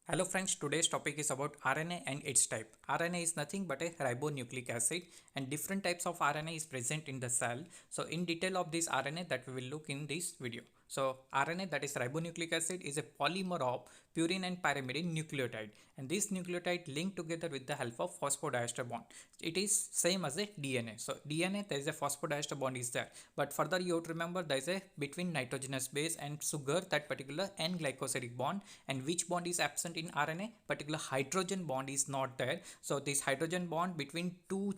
Hello friends, today's topic is about RNA and its type. RNA is nothing but a ribonucleic acid and different types of RNA is present in the cell. So in detail of this RNA that we will look in this video. So RNA, that is ribonucleic acid, is a polymer of purine and pyrimidine nucleotide, and this nucleotide link together with the help of phosphodiester bond. It is same as a DNA. So DNA, there is a phosphodiester bond is there, but further you have to remember there is a between nitrogenous base and sugar, that particular N-glycosidic bond, and which bond is absent in RNA? Particular hydrogen bond is not there. So this hydrogen bond between two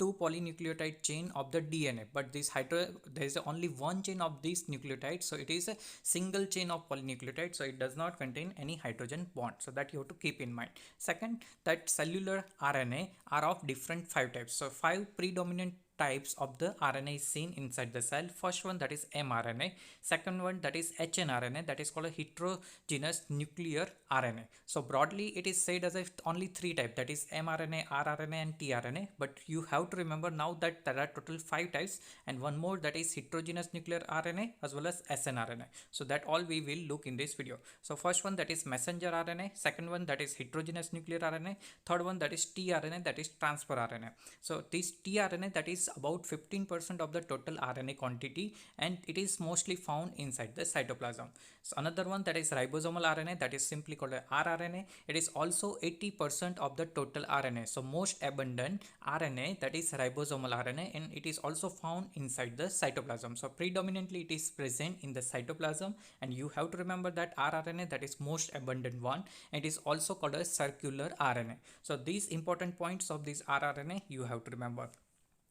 polynucleotide chain of the DNA, but there is only one chain of this nucleotide, so it is a single chain of polynucleotide, so it does not contain any hydrogen bond. So that you have to keep in mind. Second, that cellular RNA are of different five types. So five predominant types of the RNA is seen inside the cell. First one, that is mRNA. Second one, that is hnRNA, that is called a heterogeneous nuclear RNA. So broadly it is said as if only three types, that is mRNA, rRNA and tRNA, but you have to remember now that there are total five types and one more, that is heterogeneous nuclear RNA as well as snRNA. So that all we will look in this video. So first one, that is messenger RNA. Second one, that is heterogeneous nuclear RNA. Third one, that is tRNA, that is transfer RNA. So this tRNA, that is about 15% of the total RNA quantity, and it is mostly found inside the cytoplasm. So another one, that is ribosomal RNA, that is simply called rRNA. It is also 80% of the total RNA. So most abundant RNA, that is ribosomal RNA, and it is also found inside the cytoplasm. So predominantly it is present in the cytoplasm, and you have to remember that rRNA, that is most abundant one, and it is also called a circular RNA. So these important points of this rRNA you have to remember.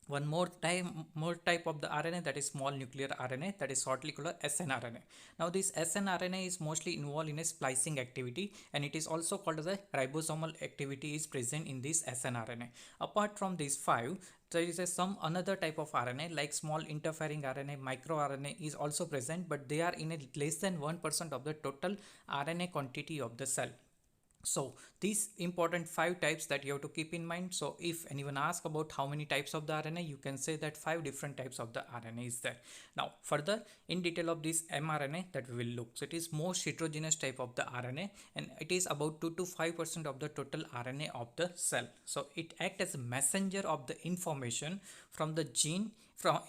One more type of the RNA, that is small nuclear RNA, that is shortly called snRNA. Now this snRNA is mostly involved in a splicing activity, and it is also called as a ribosomal activity is present in this snRNA. Apart from these five, there is some another type of RNA like small interfering RNA, microRNA is also present, but they are in a less than 1% of the total RNA quantity of the cell. So these important five types that you have to keep in mind. So if anyone asks about how many types of the RNA, you can say that five different types of the RNA is there. Now further in detail of this mRNA that we will look. So it is most heterogeneous type of the RNA, and it is about 2 to 5% of the total RNA of the cell. So it acts as a messenger of the information from the gene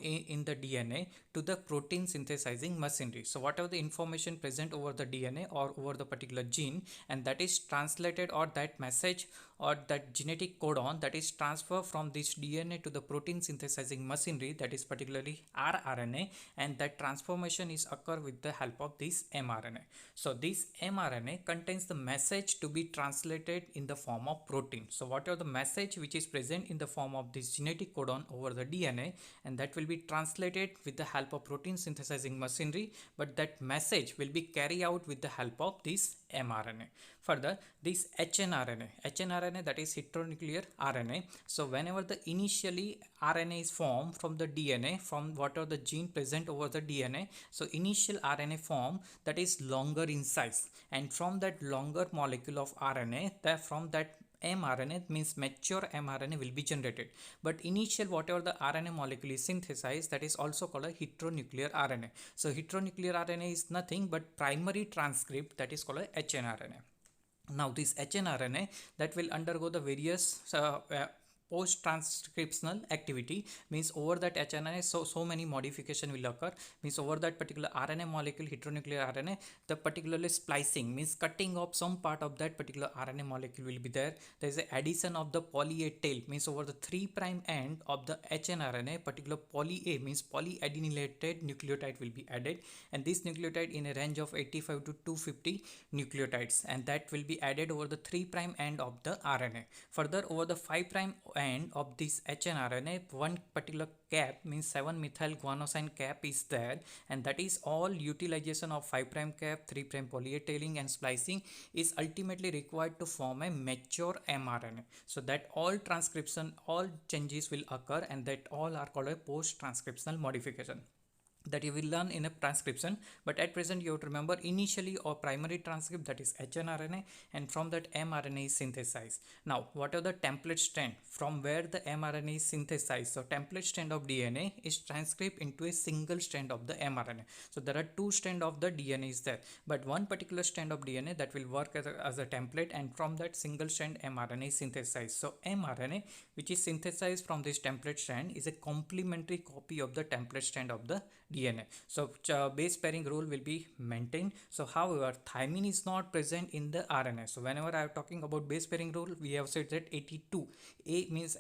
in the DNA to the protein synthesizing machinery. So whatever the information present over the DNA or over the particular gene, and that is translated, or that message or that genetic codon, that is transferred from this DNA to the protein synthesizing machinery, that is particularly rRNA, and that transformation is occur with the help of this mRNA. So this mRNA contains the message to be translated in the form of protein. So whatever the message which is present in the form of this genetic codon over the DNA, and that will be translated with the help of protein synthesizing machinery, but that message will be carried out with the help of this mRNA. Further, this hnRNA, that is heteronuclear RNA. So whenever the initially RNA is formed from the DNA, from whatever the gene present over the DNA, so initial RNA form, that is longer in size, and from that longer molecule of RNA, from that mRNA, means mature mRNA will be generated. But initial whatever the RNA molecule is synthesized, that is also called a heteronuclear RNA. So heteronuclear RNA is nothing but primary transcript, that is called a hnRNA. Now this hnRNA, that will undergo the various post transcriptional activity, means over that hnRNA so many modification will occur, means over that particular RNA molecule, heteronuclear RNA, the particularly splicing, means cutting off some part of that particular RNA molecule will be there. There is a addition of the poly A tail, means over the 3' end of the hnRNA, particular poly A, means polyadenylated nucleotide will be added, and this nucleotide in a range of 85 to 250 nucleotides, and that will be added over the 3' end of the RNA. Further, over the 5' end of this hnRNA, one particular cap, means 7-methyl guanosine cap is there, and that is all utilization of 5' cap, 3' polyetailing and splicing is ultimately required to form a mature mRNA. So that all transcription, all changes will occur, and that all are called a post transcriptional modification. that you will learn in a transcription, but at present you have to remember initially or primary transcript, that is hnRNA, and from that mRNA is synthesized. Now what are the template strand from where the mRNA is synthesized? So template strand of DNA is transcribed into a single strand of the mRNA. So there are two strand of the DNA is there, but one particular strand of DNA that will work as a template, and from that single strand mRNA is synthesized. So mRNA which is synthesized from this template strand is a complementary copy of the template strand of the DNA. So base pairing rule will be maintained. So however, thymine is not present in the RNA. So whenever I am talking about base pairing rule, we have said that 82. A means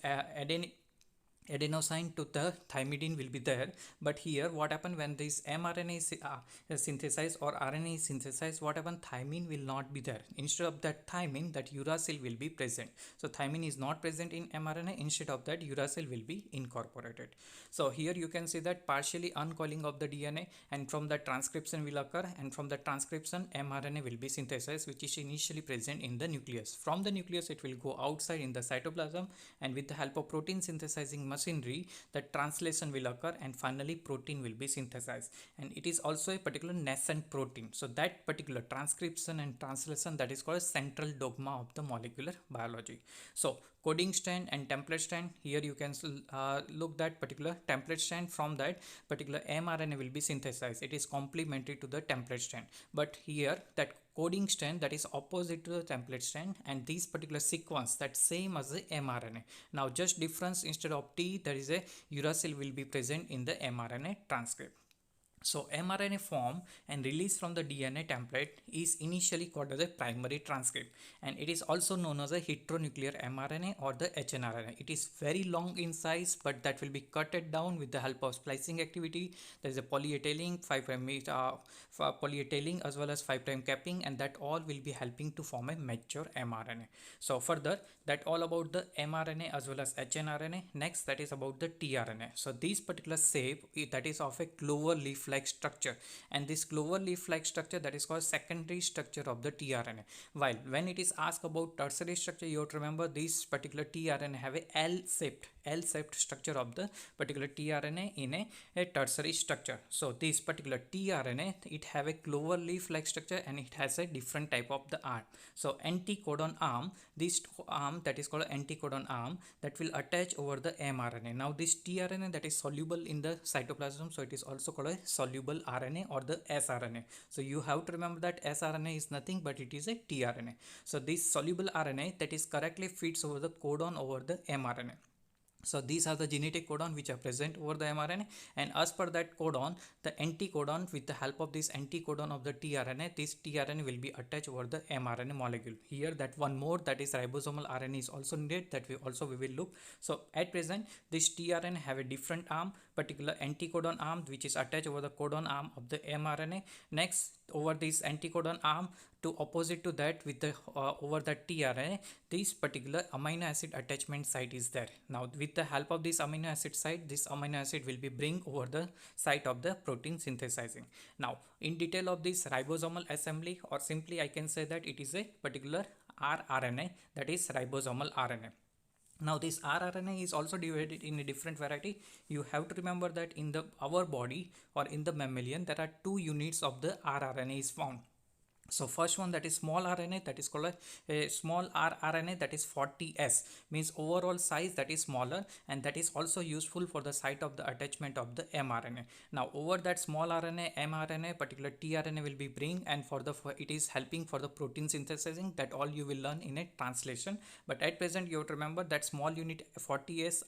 adenosine to the thymidine will be there, but here what happen when this mRNA is synthesized or RNA is synthesized, what happen, thymine will not be there. Instead of that thymine, that uracil will be present. So thymine is not present in mRNA, instead of that uracil will be incorporated. So here you can see that partially uncoiling of the DNA, and from the transcription will occur, and from the transcription mRNA will be synthesized, which is initially present in the nucleus. From the nucleus it will go outside in the cytoplasm, and with the help of protein synthesizing machinery, the translation will occur, and finally protein will be synthesized. And it is also a particular nascent protein. So that particular transcription and translation, that is called a central dogma of the molecular biology. So coding strand and template strand, here you can look that particular template strand, from that particular mRNA will be synthesized. It is complementary to the template strand, but here that coding strand, that is opposite to the template strand, and this particular sequence that same as the mRNA. Now just difference, instead of T, there is a uracil will be present in the mRNA transcript. So mRNA form and release from the DNA template is initially called as a primary transcript, and it is also known as a heteronuclear mRNA or the hnRNA. It is very long in size, but that will be cutted down with the help of splicing activity. There is a polyethylene, 5' polyethylene as well as 5' capping, and that all will be helping to form a mature mRNA. So further, that all about the mRNA as well as hnRNA. Next, that is about the tRNA. So this particular shape, that is of a clover leaf like structure, and this clover leaf like structure, that is called secondary structure of the tRNA. While when it is asked about tertiary structure, you have to remember this particular tRNA have a L-shaped structure of the particular tRNA in a tertiary structure. So this particular tRNA, it have a clover leaf like structure, and it has a different type of the arm. So anticodon arm, this arm that is called anticodon arm, that will attach over the mRNA. Now this tRNA, that is soluble in the cytoplasm, so it is also called a soluble RNA or the sRNA. So you have to remember that sRNA is nothing but it is a tRNA. So this soluble RNA, that is correctly fits over the codon over the mRNA. So these are the genetic codon which are present over the mRNA, and as per that codon, the anticodon, with the help of this anticodon of the tRNA, this tRNA will be attached over the mRNA molecule. Here that one more, that is ribosomal RNA is also needed, that we will look. So at present this tRNA have a different arm, particular anticodon arm, which is attached over the codon arm of the mRNA. Next, over this anticodon arm, to opposite to that, with the over the tRNA, this particular amino acid attachment site is there. Now with the help of this amino acid site, this amino acid will be bring over the site of the protein synthesizing. Now in detail of this ribosomal assembly, or simply I can say that it is a particular rRNA, that is ribosomal RNA. Now this rRNA is also divided in a different variety. You have to remember that in our body or in the mammalian, there are two units of the rRNA is found. So first one, that is small RNA, that is called a small rRNA, that is 40S, means overall size that is smaller, and that is also useful for the site of the attachment of the mRNA. Now over that small RNA, mRNA, particular tRNA will be bring, and it is helping for the protein synthesizing. That all you will learn in a translation. But at present you have to remember that small unit 40S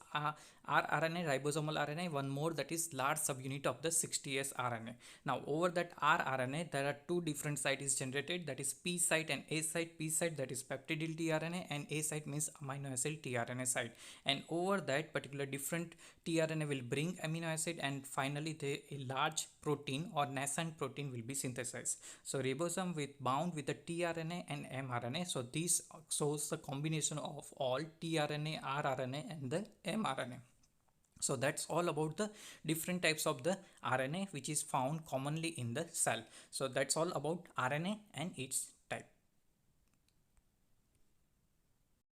rRNA, ribosomal RNA, one more, that is large subunit of the 60S RNA. Now over that rRNA, there are two different sites generated, that is P site and A site. P site, that is peptidyl tRNA, and A site means amino acid tRNA site. And over that particular different tRNA will bring amino acid, and finally a large protein or nascent protein will be synthesized. So ribosome bound with the tRNA and mRNA. So this shows the combination of all tRNA, rRNA and the mRNA. So that's all about the different types of the RNA which is found commonly in the cell. So that's all about RNA and its